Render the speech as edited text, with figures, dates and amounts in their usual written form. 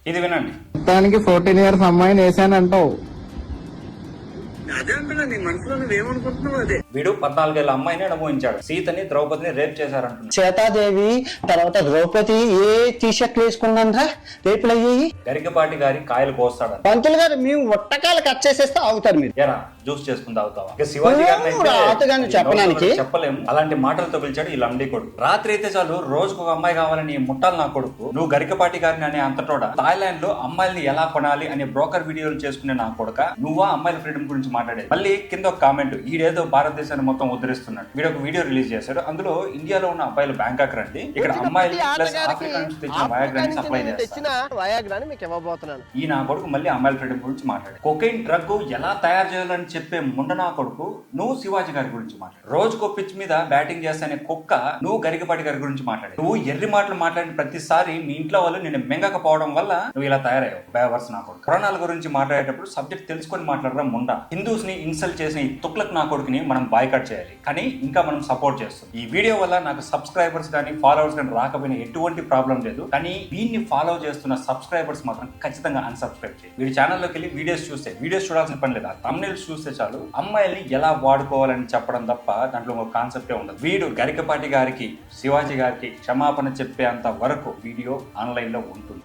ఇది వినండి. మొత్తానికి 14 years అమ్మాయిని వేసానంటావు. అదే అంటున్నా, నీ మనసులో నువ్వేమనుకుంటున్నావు అదే. వీడు 14 ఏళ్ల అమ్మాయిని అనుభవించాడు. సీతని ద్రౌపదిని రేప్ చేశారంటున్నాడు. సీతాదేవి తర్వాత ద్రౌపది ఏ టీషర్ట్లు వేసుకున్నారా రేపులు అయ్యి. గరికపాటి గారి కాయలు కోస్తాడు. పంతులు గారు మేము ఒట్టకాయలు కట్ చేసేస్తే అవుతారు మీరు. ఎరా జ్యూస్ చేసుకుని తాగుతావా? ఇక శివాజీ రాతగాని చెప్పడానికి చెప్పలేము. అలాంటి మాటలతో పిలిచాడు ఈ లంబడి కొడుకు. రాత్రి అయితే చాలు రోజుకు ఒక అమ్మాయి కావాలని ముట్టాలి నా కొడుకు. నువ్వు గరికపాటి గారిని అనే అంతటోడ థాయిలాండ్ లో అమ్మాయిల్ని ఎలా కొనాలి అనే బ్రోకర్ వీడియోలు చేసుకునే నా కొడుక నువ్వా అమ్మాయిల ఫ్రీడమ్ గురించి మాట్లాడేది. మళ్ళీ కింద ఒక కామెంట్, ఈడేదో భారతదేశాన్ని మొత్తం ఉద్ధరిస్తున్నాడు. వీడు ఒక వీడియో రిలీజ్ చేశాడు. అందులో ఇండియాలో ఉన్న అబ్బాయిలు బ్యాంకాక్ రండి, ఇక్కడ అమ్మాయిలు ప్లస్ ఆఫ్రికా నుంచి తెచ్చిన వయాగ్రాని సప్లై చేస్తారు. ఈ నా కొడుకు మళ్ళీ అమ్మాయిల ఫ్రీడమ్ గురించి మాట్లాడు. కొకైన్ డ్రగ్ ఎలా తయారు చేయాలని చెప్పే ముండ నా కొడుకు నువ్వు శివాజీ గారి గురించి మాట్లాడు. రోజుకో పిచ్ మీద బ్యాటింగ్ చేస్తానే కుక్క నువ్వు గరికపాటి గారి గురించి మాట్లాడు. నువ్వు ఎర్రి మాటలు మాట్లాడిన ప్రతిసారి మీ ఇంట్లో వాళ్ళు నిన్ను మెంగకపోవడం వల్ల నువ్వు ఇలా తయారయ్యావు. బేవర్స్ నా కొడుకు. కరోనాల గురించి మాట్లాడేటప్పుడు సబ్జెక్ట్ తెలుసుకొని మాట్లాడరా ముండా. హిందూస్ ని ఇన్సల్ట్ చేసిన ఈ తుక్లక్ నా కొడుకుని మనం బాయ్కట్ చేయాలి, కానీ ఇంకా మనం సపోర్ట్ చేస్తాం. ఈ వీడియో వల్ల నాకు సబ్స్క్రైబర్స్ కానీ ఫాలోవర్స్ కానీ రాకపోయినా ఎటువంటి ప్రాబ్లం లేదు, కానీ వీడిని ఫాలో చేస్తున్న సబ్స్క్రైబర్స్ మాత్రం ఖచ్చితంగా అన్సబ్స్క్రైబ్ చేయాలి. వీడి ఛానల్లోకి వెళ్ళి వీడియోస్ చూడాల్సిన పని లేదు. ఆ థంబ్నెయిల్స్ చూస్తే చాలు అమ్మాయిల్ని ఎలా వాడుకోవాలని చెప్పడం తప్ప దాంట్లో ఒక కాన్సెప్టే ఉండదు. వీడు గరికపాటి గారికి శివాజీ గారికి క్షమాపణ చెప్పేంత వరకు వీడియో ఆన్లైన్ లో ఉంటుంది.